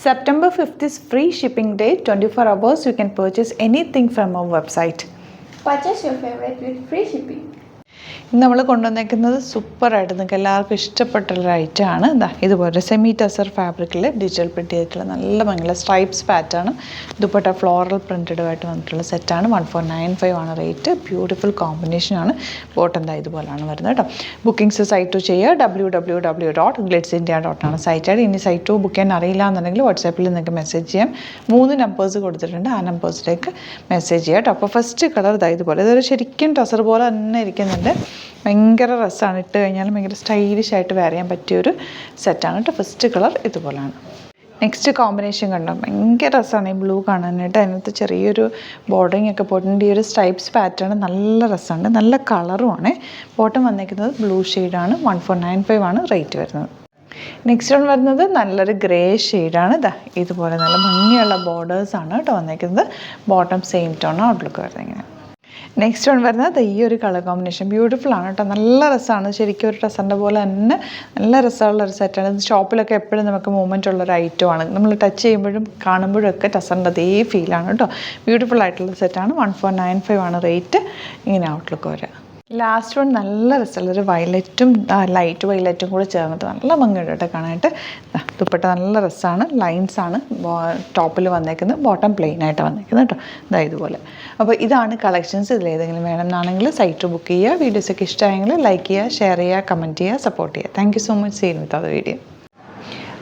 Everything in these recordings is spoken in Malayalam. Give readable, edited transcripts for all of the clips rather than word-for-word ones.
September 5th is free shipping day, 24 hours. You can purchase anything from our website. Purchase your favorite with free shipping. ഇന്ന് നമ്മൾ കൊണ്ടുവന്നേക്കുന്നത് സൂപ്പറായിട്ട് നിങ്ങൾക്ക് എല്ലാവർക്കും ഇഷ്ടപ്പെട്ടുള്ളൊരു ഐറ്റമാണ്. ഇതുപോലെ സെമി ടെസർ ഫാബ്രിക്കിൽ ഡിജിറ്റൽ പ്രിൻ്റ് ചെയ്തിട്ടുള്ള നല്ല ഭംഗിയുള്ള സ്ട്രൈപ്സ് പാറ്റാണ്. ദുപ്പട്ട ഫ്ലോറൽ പ്രിൻറ്റഡുമായിട്ട് വന്നിട്ടുള്ള സെറ്റാണ്. 1495 ആണ് റേറ്റ്. ബ്യൂട്ടിഫുൾ കോമ്പിനേഷനാണ്. ബോട്ടം ഇതുപോലെയാണ് വരുന്നത് കേട്ടോ. ബുക്കിംഗ്സ് സൈറ്റ് ചെയ്യുക www.glitzindia.com സൈറ്റ് ആയിട്ട്. ഇനി സൈറ്റ് ബുക്ക് ചെയ്യാൻ അറിയില്ല എന്നുണ്ടെങ്കിൽ വാട്സാപ്പിൽ നിങ്ങൾക്ക് മെസ്സേജ് ചെയ്യാം. 3 നമ്പേഴ്സ് കൊടുത്തിട്ടുണ്ട്. ആ നമ്പേഴ്സിലേക്ക് മെസ്സേജ് ചെയ്യാം കേട്ടോ. അപ്പോൾ ഫസ്റ്റ് കളർ ഇതുപോലെ ഇതൊരു ശരിക്കും ടെസർ പോലെ തന്നെ ഇരിക്കുന്നുണ്ട്. ഭയങ്കര രസമാണ്. ഇട്ട് കഴിഞ്ഞാൽ ഭയങ്കര സ്റ്റൈലിഷ് ആയിട്ട് വെയർ ചെയ്യാൻ പറ്റിയൊരു സെറ്റാണ് കേട്ടോ. ഫസ്റ്റ് കളർ ഇതുപോലെയാണ്. നെക്സ്റ്റ് കോമ്പിനേഷൻ കണ്ടോ, ഭയങ്കര രസമാണ് ഈ ബ്ലൂ കാണാനായിട്ട്. അതിനകത്ത് ചെറിയൊരു ബോർഡറിങ് ഒക്കെ പോയിട്ടുണ്ട്. ഈ ഒരു സ്ട്രൈപ്സ് പാറ്റേൺ നല്ല രസമുണ്ട്. നല്ല കളറുമാണ്. ബോട്ടം വന്നിരിക്കുന്നത് ബ്ലൂ ഷെയ്ഡാണ്. 1495 ആണ് റേറ്റ് വരുന്നത്. നെക്സ്റ്റ് വൺ വരുന്നത് നല്ലൊരു ഗ്രേ ഷെയ്ഡാണ്. ഇതുപോലെ നല്ല ഭംഗിയുള്ള ബോർഡേഴ്സാണ് കേട്ടോ വന്നിരിക്കുന്നത്. ബോട്ടം സെയിം ടോൺ ഔട്ട്ലുക്ക് വരുന്നത് ഇങ്ങനെ. നെക്സ്റ്റ് വൺ വരുന്നത് ഈ ഒരു കളർ കോമ്പിനേഷൻ ബ്യൂട്ടിഫുൾ ആണ് കേട്ടോ. നല്ല രസമാണ്. ശരിക്കും ഒരു ടെസറിൻ്റെ പോലെ തന്നെ നല്ല രസമുള്ളൊരു സെറ്റാണ്. ഇത് ഷോപ്പിലൊക്കെ എപ്പോഴും നമുക്ക് മൂവ്മെൻ്റ് ഉള്ളൊരു ഐറ്റമാണ്. നമ്മൾ ടച്ച് ചെയ്യുമ്പോഴും കാണുമ്പോഴും ഒക്കെ ടെസറിൻ്റെ അതേ ഫീലാണ് കേട്ടോ. ബ്യൂട്ടിഫുൾ ആയിട്ടുള്ള സെറ്റാണ്. 1495 ആണ് റേറ്റ്. ഇങ്ങനെ ഔട്ട്ലുക്ക് വരിക. ലാസ്റ്റ് വൺ നല്ല രസമുള്ളൊരു വയലറ്റും ലൈറ്റ് വയലറ്റും കൂടെ ചേർന്നിട്ട് നല്ല ഭംഗിയുണ്ട് കേട്ടോ കാണാനായിട്ട്. ദുപ്പട്ട നല്ല രസമാണ്. ലൈൻസാണ് ടോപ്പിൽ വന്നേക്കുന്നത്. ബോട്ടം പ്ലെയിൻ ആയിട്ട് വന്നേക്കുന്നത് കേട്ടോ. ഇതുപോലെ. അപ്പോൾ ഇതാണ് കളക്ഷൻസ്. ഇതിലേതെങ്കിലും വേണമെന്നാണെങ്കിൽ സൈറ്റ് ബുക്ക് ചെയ്യുക. വീഡിയോസൊക്കെ ഇഷ്ടമായെങ്കിൽ ലൈക്ക് ചെയ്യുക, ഷെയർ ചെയ്യുക, കമൻറ്റ് ചെയ്യുക, സപ്പോർട്ട് ചെയ്യുക. Thank you so much. സീൻ വിത്ത് അത് വീഡിയോ.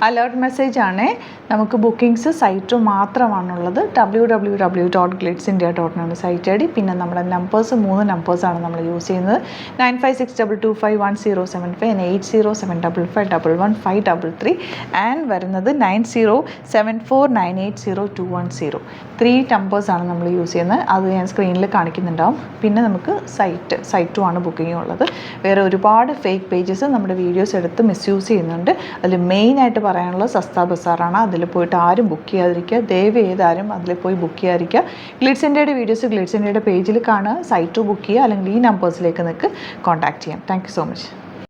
അലേർട്ട് മെസ്സേജ് ആണ്. നമുക്ക് ബുക്കിംഗ്സ് സൈറ്റ് മാത്രമാണുള്ളത്. www.glitzindia.com site I D. പിന്നെ നമ്മുടെ നമ്പേഴ്സ് 3 നമ്പേഴ്സാണ് നമ്മൾ യൂസ് ചെയ്യുന്നത്. 9562251075 and 8075551153 ആൻഡ് വരുന്നത് 9074980210. 3 നമ്പേഴ്സാണ് നമ്മൾ യൂസ് ചെയ്യുന്നത്. അത് ഞാൻ സ്ക്രീനിൽ കാണിക്കുന്നുണ്ടാവും. പിന്നെ നമുക്ക് സൈറ്റും ആണ് ബുക്കിംഗ് ഉള്ളത്. വേറെ ഒരുപാട് ഫേക്ക് പേജസ് നമ്മുടെ വീഡിയോസ് എടുത്ത് മിസ്യൂസ് ചെയ്യുന്നുണ്ട്. അതിൽ മെയിനായിട്ട് പറയാനുള്ളത് സസ്ത ബസാറാണ്. അതിൽ പോയിട്ട് ആരും ബുക്ക് ചെയ്യാതിരിക്കുക. ദയവ് ചെയ്താരും അതിൽ പോയി ബുക്ക് ചെയ്യാതിരിക്കുക. ഗ്ലിറ്റ്സ് ഇന്ത്യയുടെ വീഡിയോസ് ഗ്ലിറ്റ്സ് ഇന്ത്യയുടെ പേജിൽ കാണുക. സൈറ്റ് ബുക്ക് ചെയ്യുക. അല്ലെങ്കിൽ ഈ നമ്പേഴ്സിലേക്ക് നിങ്ങൾക്ക് കോൺടാക്ട് ചെയ്യാം. Thank you so much.